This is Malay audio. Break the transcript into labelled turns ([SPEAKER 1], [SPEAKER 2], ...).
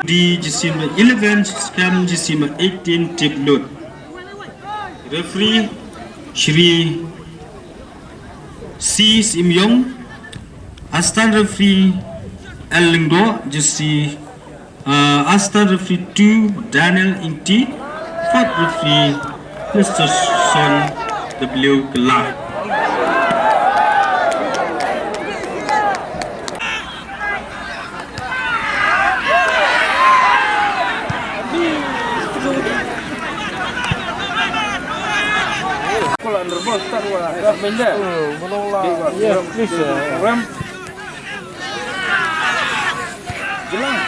[SPEAKER 1] D Jisima 11, Scam Jisima 18, take note. Referee Shri C Simyong, Assistant Referee L Lingdo, Jussi Assistant Referee 2 Daniel Inti, Fourth Referee Mr. Son W. Kalang.
[SPEAKER 2] Yes, please.
[SPEAKER 3] Ram. Jelang.